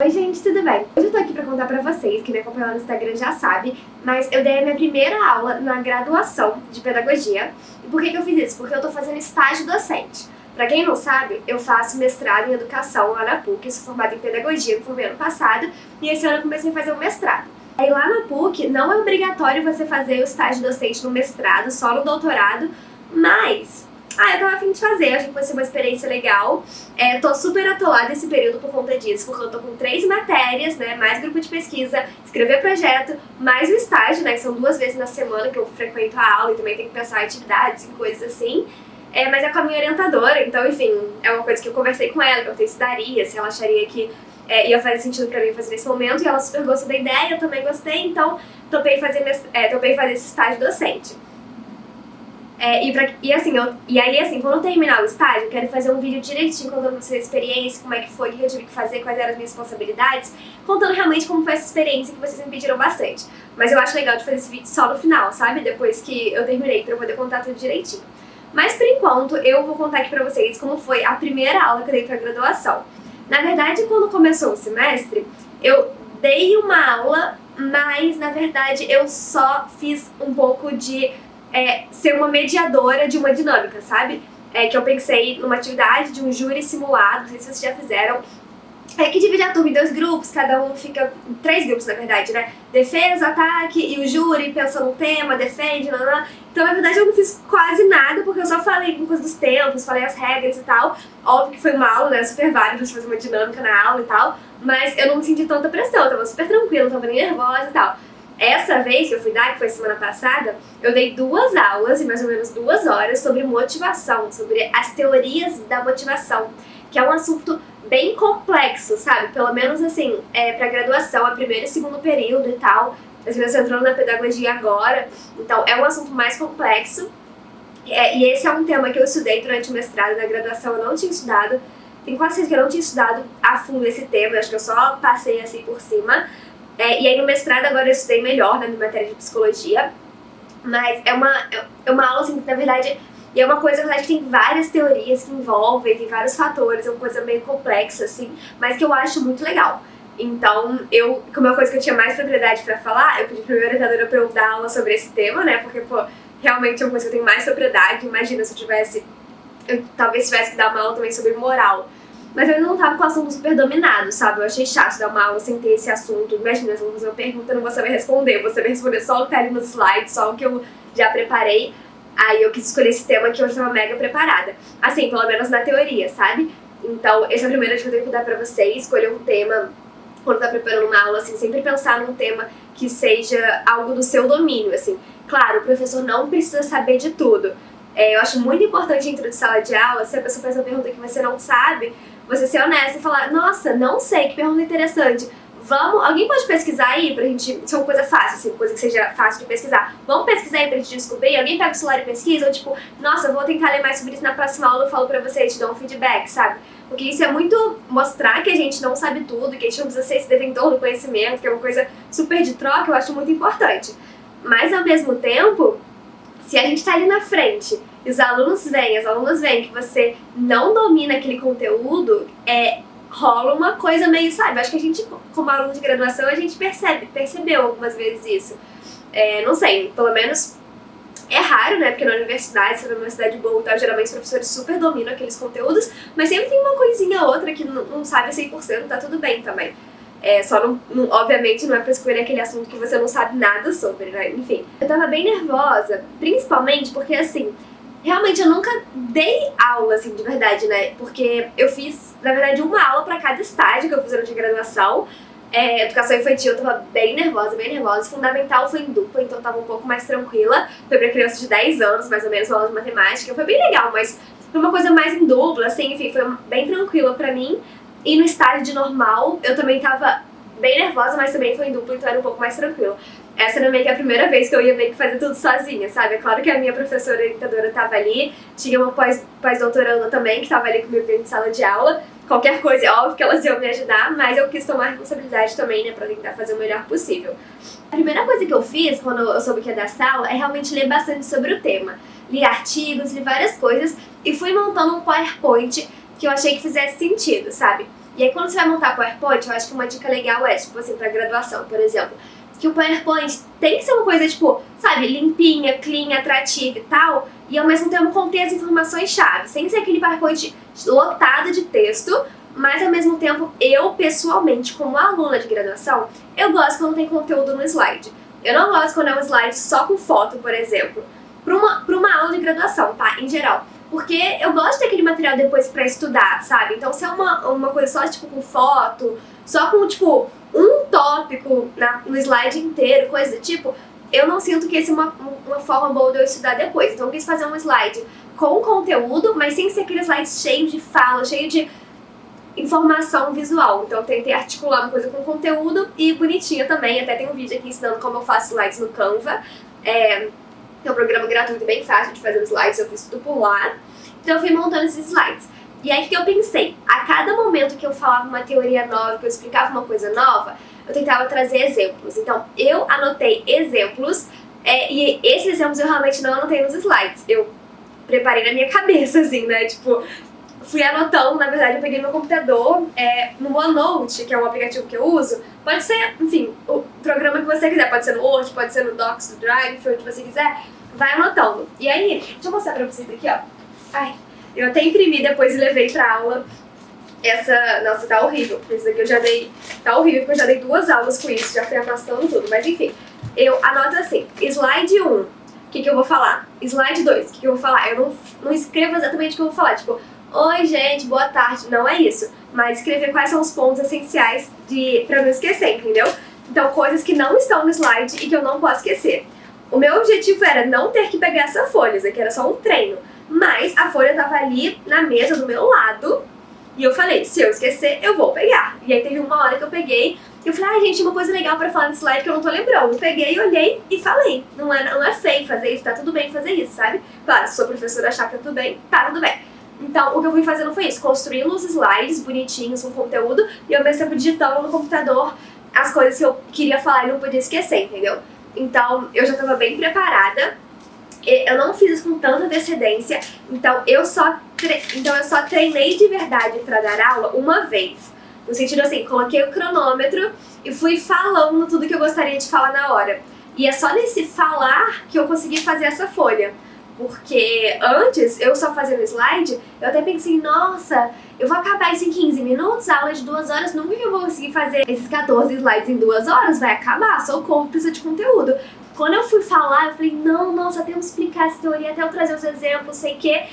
Oi gente, tudo bem? Hoje eu tô aqui pra contar pra vocês, quem me acompanha no Instagram já sabe, mas eu dei a minha primeira aula na graduação de pedagogia. E por que eu fiz isso? Porque eu tô fazendo estágio docente. Pra quem não sabe, eu faço mestrado em educação lá na PUC, sou formada em pedagogia, me formei ano passado, e esse ano eu comecei a fazer o mestrado. Aí lá na PUC não é obrigatório você fazer o estágio docente no mestrado, só no doutorado, mas eu tava a fim de fazer, acho que vai ser uma experiência legal. Tô super atolada esse período por conta disso, porque eu tô com 3 matérias, né, mais grupo de pesquisa, escrever projeto, mais o estágio, né, que são 2 vezes na semana que eu frequento a aula e também tenho que pensar em atividades e coisas assim. Mas é com a minha orientadora, então, enfim, é uma coisa que eu conversei com ela, perguntei se daria, se ela acharia que ia fazer sentido pra mim fazer nesse momento, e ela super gostou da ideia, eu também gostei, então topei fazer esse estágio docente. E aí, quando eu terminar o estágio, eu quero fazer um vídeo direitinho contando pra vocês a experiência, como é que foi, o que eu tive que fazer, quais eram as minhas responsabilidades, contando realmente como foi essa experiência que vocês me pediram bastante. Mas eu acho legal de fazer esse vídeo só no final, sabe? Depois que eu terminei, pra eu poder contar tudo direitinho. Mas por enquanto, eu vou contar aqui pra vocês como foi a primeira aula que eu dei pra graduação. Na verdade, quando começou o semestre, eu dei uma aula, mas na verdade eu só fiz um pouco de ser uma mediadora de uma dinâmica, sabe? Que eu pensei numa atividade de um júri simulado, não sei se vocês já fizeram, que divide a turma em 2 grupos, cada um fica em 3 grupos, na verdade, né? Defesa, ataque, e o júri pensa num tema, defende, nanã. Então, na verdade, eu não fiz quase nada, porque eu só falei alguma coisa dos tempos, falei as regras e tal. Óbvio que foi uma aula, né, super válida pra fazer uma dinâmica na aula e tal, mas eu não senti tanta pressão, eu tava super tranquila, não tava nem nervosa e tal. Essa vez que eu fui dar, que foi semana passada, eu dei 2 aulas, em mais ou menos 2 horas, sobre motivação, sobre as teorias da motivação, que é um assunto bem complexo, sabe? Pelo menos assim, pra graduação, é primeiro e segundo período e tal. As crianças entrando na pedagogia agora, então é um assunto mais complexo. E esse é um tema que eu estudei durante o mestrado, na graduação eu não tinha estudado. Tenho quase certeza que eu não tinha estudado a fundo esse tema, acho que eu só passei assim por cima. E aí no mestrado agora eu estudei melhor na minha matéria de psicologia, mas é uma aula assim, que na verdade, e é uma coisa na verdade, que tem várias teorias que envolvem, tem vários fatores, é uma coisa meio complexa assim, mas que eu acho muito legal. Então, como é uma coisa que eu tinha mais propriedade pra falar, eu pedi pra minha orientadora pra eu dar aula sobre esse tema, né, porque, pô, realmente é uma coisa que eu tenho mais propriedade. Imagina se eu talvez tivesse que dar uma aula também sobre moral. Mas eu não tava com o assunto super dominado, sabe? Eu achei chato dar uma aula sem ter esse assunto. Imagina, se eu vou fazer uma pergunta, eu não vou saber responder. Vou saber responder só o que tá ali nos slides, só o que eu já preparei. Aí eu quis escolher esse tema que eu estava mega preparada. Assim, pelo menos na teoria, sabe? Então, essa é a primeira dica que eu tenho que dar pra vocês. Escolher um tema, quando tá preparando uma aula, assim, sempre pensar num tema que seja algo do seu domínio, assim. Claro, o professor não precisa saber de tudo. Eu acho muito importante dentro de sala de aula, se a pessoa faz uma pergunta que você não sabe, você ser honesta e falar, nossa, não sei, que pergunta interessante. Alguém pode pesquisar aí pra gente, se é uma coisa fácil, assim, coisa que seja fácil de pesquisar. Vamos pesquisar aí pra gente descobrir? Alguém pega o celular e pesquisa? Ou tipo, nossa, eu vou tentar ler mais sobre isso na próxima aula, eu falo pra vocês, te dou um feedback, sabe? Porque isso é muito mostrar que a gente não sabe tudo, que a gente não precisa ser esse detentor do conhecimento, que é uma coisa super de troca, eu acho muito importante. Mas ao mesmo tempo, se a gente tá ali na frente e os alunos veem, as alunas veem que você não domina aquele conteúdo, rola uma coisa meio, sabe? Acho que a gente, como aluno de graduação, a gente percebeu algumas vezes isso. Não sei, pelo menos é raro, né? Porque na universidade, se é uma universidade boa, tá, geralmente os professores super dominam aqueles conteúdos, mas sempre tem uma coisinha ou outra que não sabe 100%, tá tudo bem também. Obviamente não é pra escolher aquele assunto que você não sabe nada sobre, né? Enfim, eu tava bem nervosa, principalmente porque, assim, realmente eu nunca dei aula, assim, de verdade, né? Porque eu fiz, na verdade, uma aula pra cada estágio que eu fiz durante a graduação. Educação infantil eu tava bem nervosa, Fundamental foi em dupla, então eu tava um pouco mais tranquila. Foi pra crianças de 10 anos, mais ou menos, uma aula de matemática. Foi bem legal, mas foi uma coisa mais em dupla, assim, enfim, foi bem tranquila pra mim. E no estágio de normal, eu também tava bem nervosa, mas também foi em dupla, então era um pouco mais tranquilo. Essa era meio que a primeira vez que eu ia meio que fazer tudo sozinha, sabe? É claro que a minha professora orientadora tava ali, tinha uma pós-doutoranda também que tava ali comigo dentro de sala de aula. Qualquer coisa, é óbvio que elas iam me ajudar, mas eu quis tomar responsabilidade também, né, pra tentar fazer o melhor possível. A primeira coisa que eu fiz, quando eu soube que ia dar essa aula, é realmente ler bastante sobre o tema. Li artigos, li várias coisas e fui montando um PowerPoint que eu achei que fizesse sentido, sabe? E aí quando você vai montar PowerPoint, eu acho que uma dica legal é, tipo assim, pra graduação, por exemplo, que o PowerPoint tem que ser uma coisa, tipo, sabe, limpinha, clean, atrativa e tal, e ao mesmo tempo conter as informações-chave, sem ser aquele PowerPoint lotado de texto, mas ao mesmo tempo, eu, pessoalmente, como aluna de graduação, eu gosto quando tem conteúdo no slide. Eu não gosto quando é um slide só com foto, por exemplo, pra uma aula de graduação, tá, em geral. Porque eu gosto de ter aquele material depois pra estudar, sabe? Então, se é uma coisa só, tipo, com foto, só com, tipo, um tópico no slide inteiro, coisa do tipo, eu não sinto que essa é uma forma boa de eu estudar depois. Então, eu quis fazer um slide com conteúdo, mas sem ser aquele slide cheio de fala, cheio de informação visual. Então, eu tentei articular uma coisa com conteúdo e bonitinha também. Até tem um vídeo aqui ensinando como eu faço slides no Canva. É um programa gratuito bem fácil de fazer os slides, eu fiz tudo por lá. Então eu fui montando esses slides. E aí que eu pensei, a cada momento que eu falava uma teoria nova, que eu explicava uma coisa nova, eu tentava trazer exemplos. Então eu anotei exemplos, e esses exemplos eu realmente não anotei nos slides. Eu preparei na minha cabeça, assim, né? Tipo, fui anotando, na verdade eu peguei meu computador, no OneNote, que é um aplicativo que eu uso, pode ser, enfim, o programa que você quiser, pode ser no Word, pode ser no Docs, no Drive, onde você quiser, vai anotando. E aí, deixa eu mostrar pra vocês aqui, ó. Ai, eu até imprimi depois e levei pra aula essa... Nossa, tá horrível, porque isso daqui eu já dei... Tá horrível, porque eu já dei 2 aulas com isso, já fui amassando tudo, mas enfim. Eu anoto assim, slide 1, o que eu vou falar? Slide 2, o que eu vou falar? Eu não escrevo exatamente o que eu vou falar, tipo... Oi, gente, boa tarde. Não é isso. Mas escrever quais são os pontos essenciais pra não esquecer, entendeu? Então, coisas que não estão no slide e que eu não posso esquecer. O meu objetivo era não ter que pegar essa folha, isso aqui era só um treino. Mas a folha tava ali na mesa do meu lado e eu falei, se eu esquecer, eu vou pegar. E aí teve uma hora que eu peguei e eu falei, ai gente, uma coisa legal pra falar nesse slide que eu não tô lembrando. Eu peguei, olhei e falei. Não é feio fazer isso, tá tudo bem fazer isso, sabe? Claro, se sua professora achar que tá tudo bem, tá tudo bem. Então, o que eu fui fazendo foi isso, construindo os slides bonitinhos com conteúdo e ao mesmo tempo digitando no computador as coisas que eu queria falar e não podia esquecer, entendeu? Então, eu já estava bem preparada, eu não fiz isso com tanta antecedência, então eu só treinei de verdade para dar aula uma vez. No sentido assim, coloquei o cronômetro e fui falando tudo que eu gostaria de falar na hora. E é só nesse falar que eu consegui fazer essa folha. Porque antes, eu só fazendo slide, eu até pensei, nossa, eu vou acabar isso em 15 minutos, a aula de 2 horas, nunca que eu vou conseguir fazer esses 14 slides em 2 horas, vai acabar, socorro, precisa de conteúdo. Quando eu fui falar, eu falei, não, nossa, temos que explicar essa teoria, até eu trazer os exemplos, sei que.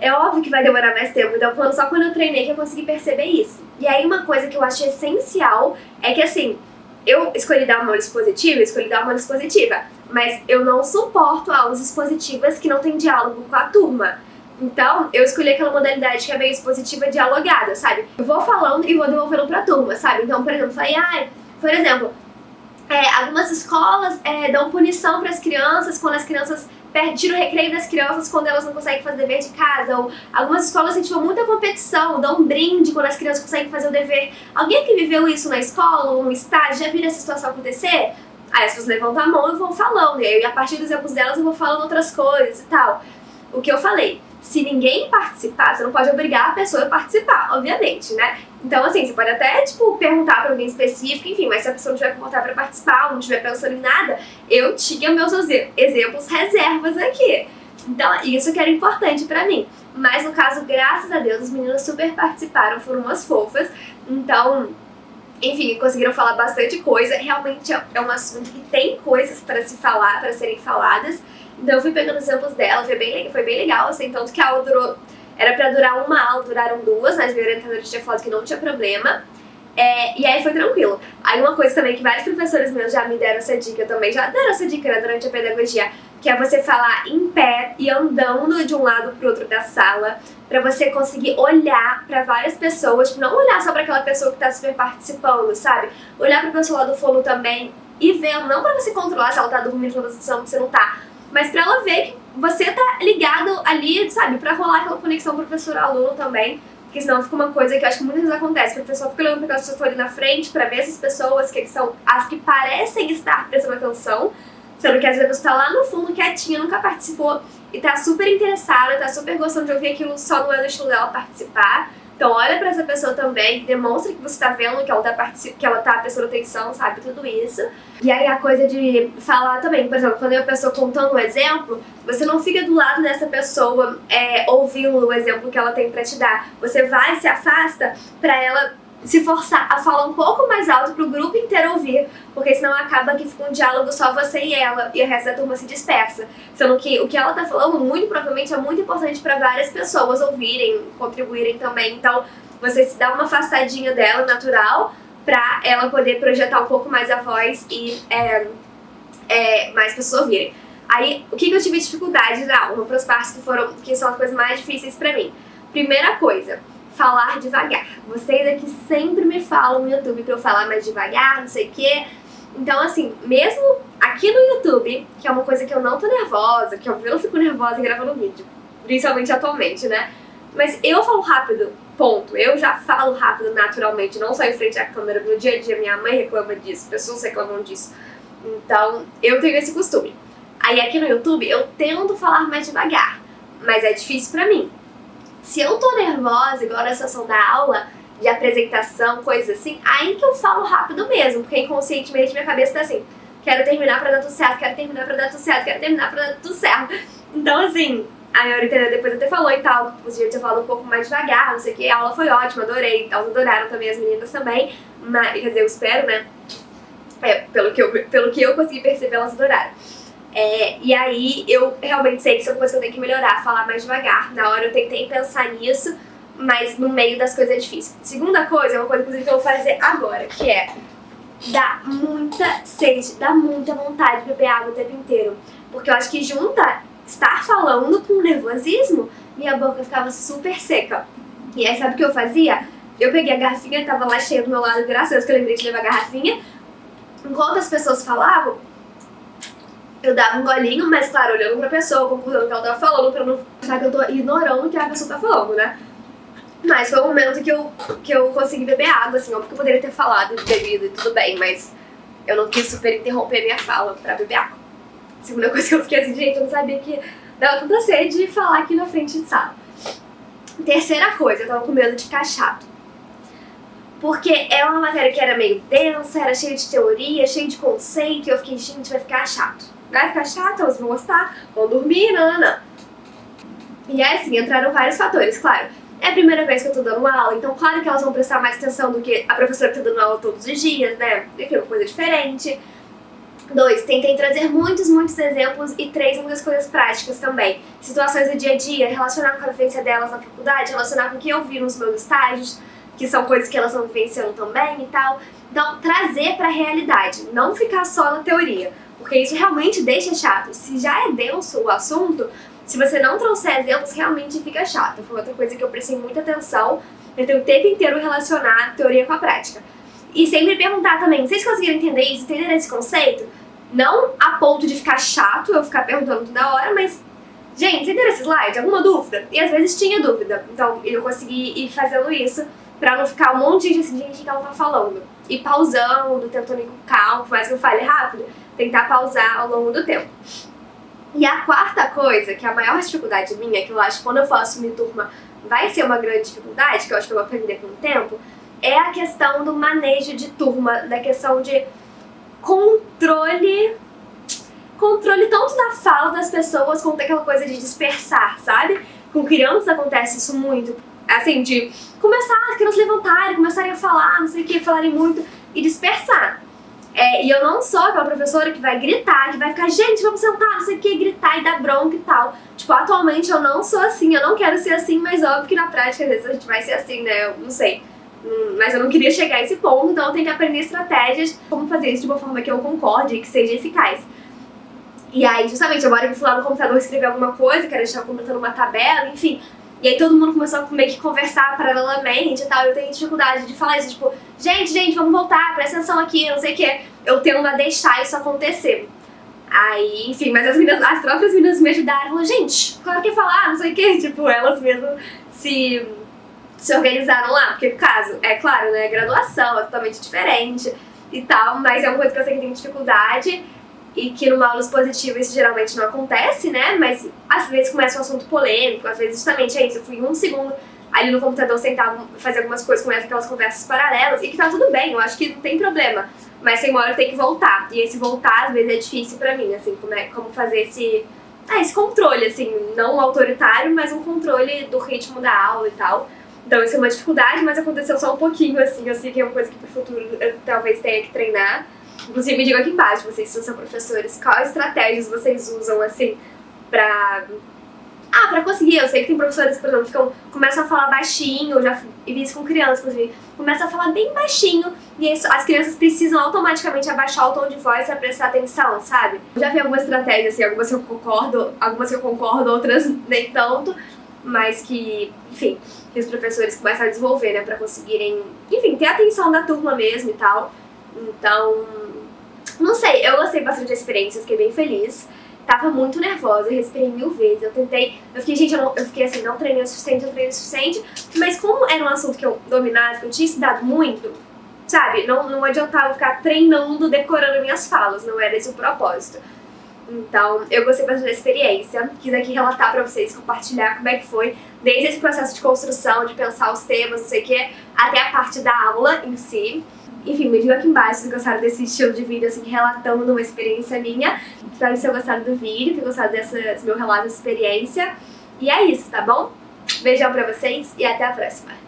É óbvio que vai demorar mais tempo, então só quando eu treinei que eu consegui perceber isso. E aí uma coisa que eu acho essencial é que assim, eu escolhi dar uma aula expositiva, mas eu não suporto aulas expositivas que não tem diálogo com a turma. Então, eu escolhi aquela modalidade que é meio expositiva dialogada, sabe? Eu vou falando e vou devolvendo pra turma, sabe? Então, por exemplo, algumas escolas dão punição para as crianças quando as crianças tiram o recreio das crianças quando elas não conseguem fazer dever de casa, ou algumas escolas incentivam muita competição, dão um brinde quando as crianças conseguem fazer o dever. Alguém que viveu isso na escola ou no estágio já viu essa situação acontecer? Aí as pessoas levantam a mão e vão falando, e aí a partir dos exemplos delas eu vou falando outras coisas e tal. O que eu falei, se ninguém participar, você não pode obrigar a pessoa a participar, obviamente, né? Então, assim, você pode até, tipo, perguntar pra alguém específico, enfim, mas se a pessoa não tiver comportar pra participar, ou não estiver pensando em nada, eu tinha meus exemplos reservas aqui. Então, isso que era importante pra mim. Mas, no caso, graças a Deus, os meninos super participaram, foram umas fofas. Então, enfim, conseguiram falar bastante coisa. Realmente é um assunto que tem coisas para se falar, para serem faladas. Então eu fui pegando exemplos dela, foi bem legal, assim, tanto que a aula era pra durar uma aula, duraram 2, mas minha orientadora tinha falado que não tinha problema. E aí foi tranquilo. Aí uma coisa também que vários professores meus já me deram essa dica também, já deram essa dica, né, durante a pedagogia, que é você falar em pé e andando de um lado pro outro da sala, pra você conseguir olhar pra várias pessoas, tipo, não olhar só pra aquela pessoa que tá super participando, sabe? Olhar pra pessoa lá do fono também e ver, não pra você controlar se ela tá dormindo, se você não tá, mas pra ela ver que você tá ligado ali, sabe? Pra rolar aquela conexão professor-aluno também, porque senão fica uma coisa que eu acho que muitas vezes acontece. O professor fica olhando pra aquelas pessoas que estão ali na frente pra ver essas pessoas que são as que parecem estar prestando atenção, sendo que às vezes a pessoa tá lá no fundo, quietinha, nunca participou e tá super interessada, tá super gostando de ouvir aquilo, só não é do estilo dela participar. Então olha pra essa pessoa também, demonstra que você tá vendo que ela tá prestando atenção, sabe? Tudo isso. E aí a coisa de falar também, por exemplo, quando é a pessoa contando um exemplo, você não fica do lado dessa pessoa ouvindo o exemplo que ela tem pra te dar. Você vai, se afasta pra ela se forçar a falar um pouco mais alto pro grupo inteiro ouvir, porque senão acaba que fica um diálogo só você e ela, e o resto da turma se dispersa. Sendo que o que ela tá falando, muito provavelmente, é muito importante pra várias pessoas ouvirem, contribuírem também. Então, você se dá uma afastadinha dela, natural, pra ela poder projetar um pouco mais a voz e mais pessoas ouvirem. Aí, o que eu tive dificuldade na aula, para as partes que são as coisas mais difíceis pra mim? Primeira coisa, falar devagar. Vocês aqui sempre me falam no YouTube pra eu falar mais devagar, não sei o quê. Então, assim, mesmo aqui no YouTube, que é uma coisa que eu não tô nervosa, que eu não fico nervosa gravando vídeo, principalmente atualmente, né? Mas eu falo rápido, ponto. Eu já falo rápido naturalmente, não só em frente à câmera. No dia a dia, minha mãe reclama disso, pessoas reclamam disso. Então, eu tenho esse costume. Aí aqui no YouTube, eu tento falar mais devagar, mas é difícil pra mim. Se eu tô nervosa, igual na situação da aula, de apresentação, coisa assim, aí que eu falo rápido mesmo, porque inconscientemente minha cabeça tá assim, quero terminar pra dar tudo certo, quero terminar pra dar tudo certo, quero terminar pra dar tudo certo. Então assim, a minha orientadora depois até falou e tal, que podia ter falado um pouco mais devagar, não sei o que, a aula foi ótima, adorei, elas adoraram também, as meninas também, mas, quer dizer, eu espero, né, pelo que eu consegui perceber, elas adoraram. E aí eu realmente sei que isso é uma coisa que eu tenho que melhorar, falar mais devagar. Na hora eu tentei pensar nisso, mas no meio das coisas é difícil. Segunda coisa, é uma coisa inclusive que eu vou fazer agora, que é dá muita sede, dá muita vontade de beber água o tempo inteiro. Porque eu acho que junta estar falando com nervosismo, minha boca ficava super seca. E aí sabe o que eu fazia? Eu peguei a garrafinha, tava lá cheia do meu lado, graças a Deus que eu lembrei de levar a garrafinha. Enquanto as pessoas falavam, eu dava um golinho, mas claro, olhando pra pessoa, concordando com o que ela tava falando, pra não achar que eu tô ignorando o que a pessoa tá falando, né? Mas foi um momento que eu consegui beber água, assim, óbvio que eu poderia ter falado de bebida e tudo bem, mas eu não quis super interromper minha fala pra beber água. Segunda coisa que eu fiquei assim, gente, eu não sabia que dava tanta sede de falar aqui na frente de sala. Terceira coisa, eu tava com medo de ficar chato. Porque é uma matéria que era meio densa, era cheia de teoria, cheia de conceito, e eu fiquei, gente, vai ficar chato. Vai ficar chato, elas vão gostar, vão dormir, nanana. E aí, assim, entraram vários fatores, claro. É a primeira vez que eu tô dando aula, então claro que elas vão prestar mais atenção do que a professora que tá dando aula todos os dias, né? Enfim, uma coisa diferente. 2, tentei trazer muitos exemplos. E 3, muitas coisas práticas também. Situações do dia a dia, relacionar com a vivência delas na faculdade, relacionar com o que eu vi nos meus estágios, que são coisas que elas estão vivenciando também e tal. Então, trazer pra realidade, não ficar só na teoria, porque isso realmente deixa chato. Se já é denso o assunto, se você não trouxer exemplos, realmente fica chato. Foi outra coisa que eu prestei muita atenção, eu tenho o tempo inteiro relacionar a teoria com a prática. E sempre perguntar também, vocês conseguiram entender isso, entenderam esse conceito? Não a ponto de ficar chato eu ficar perguntando toda hora, mas, gente, você entendeu esse slide? Alguma dúvida? E às vezes tinha dúvida, então eu consegui ir fazendo isso pra não ficar um monte de gente assim, gente, o que ela tá falando? E pausando, tentando ir com calma, por mais que eu fale rápido, tentar pausar ao longo do tempo. E a quarta coisa, que é a maior dificuldade minha, que eu acho que quando eu for assumir turma vai ser uma grande dificuldade, que eu acho que eu vou aprender com o tempo, é a questão do manejo de turma, da questão de controle tanto da fala das pessoas quanto daquela coisa de dispersar, sabe? Com crianças acontece isso muito, assim, de começar a crianças levantarem, começarem a falar, não sei o que, falarem muito e dispersar. E eu não sou aquela professora que vai gritar, que vai ficar, gente, vamos sentar, não sei o que, gritar e dar bronca e tal. Tipo, atualmente eu não sou assim, eu não quero ser assim, mas óbvio que na prática às vezes a gente vai ser assim, né? Eu não sei. Mas eu não queria chegar a esse ponto, então eu tenho que aprender estratégias como fazer isso de uma forma que eu concorde e que seja eficaz. E aí, justamente, agora eu fui lá no computador escrever alguma coisa, quero deixar completando uma tabela, enfim. E aí todo mundo começou a meio que conversar paralelamente e tal, eu tenho dificuldade de falar isso, tipo, gente, vamos voltar, presta atenção aqui, não sei o que. Eu tendo a deixar isso acontecer. Aí, enfim, mas as próprias meninas me ajudaram, falaram, gente, claro que falar, não sei o que, tipo, elas mesmas se organizaram lá, porque o caso, é claro, né, graduação é totalmente diferente e tal, mas é uma coisa que eu sei que tem dificuldade e que numa aula expositiva isso geralmente não acontece, né, mas às vezes começa um assunto polêmico, às vezes justamente é isso, eu fui um segundo ali no computador sentar, fazer algumas coisas, começa aquelas conversas paralelas, e que tá tudo bem, eu acho que não tem problema. Mas tem uma hora eu tenho que voltar, e esse voltar às vezes é difícil pra mim, assim, como fazer esse controle, assim, não autoritário, mas um controle do ritmo da aula e tal. Então isso é uma dificuldade, mas aconteceu só um pouquinho, assim, eu sei que é uma coisa que pro futuro eu talvez tenha que treinar. Inclusive me digam aqui embaixo, vocês que são professores, quais estratégias vocês usam, assim, pra conseguir. Eu sei que tem professores que, por exemplo, começam a falar baixinho, eu já vi isso com crianças, inclusive, começam a falar bem baixinho, e aí as crianças precisam automaticamente abaixar o tom de voz pra prestar atenção, sabe? Eu já vi algumas estratégias, assim, algumas que eu concordo, outras nem tanto, mas que, enfim, que os professores começam a desenvolver, né, pra conseguirem, enfim, ter a atenção da turma mesmo e tal. Então, não sei, eu gostei bastante da experiência, eu fiquei bem feliz. Tava muito nervosa, eu respirei 1000 vezes, eu fiquei, gente, eu fiquei assim, não treinei o suficiente, mas como era um assunto que eu dominava, que eu tinha estudado muito, sabe, não adiantava ficar treinando, decorando minhas falas, não era esse o propósito. Então, eu gostei bastante da experiência, quis aqui relatar pra vocês, compartilhar como é que foi, desde esse processo de construção, de pensar os temas, não sei o que, até a parte da aula em si. Enfim, me digam aqui embaixo se gostaram desse estilo de vídeo, assim, relatando uma experiência minha. Espero que tenham gostado do vídeo, ter gostado desse meu relato de experiência. E é isso, tá bom? Beijão pra vocês e até a próxima!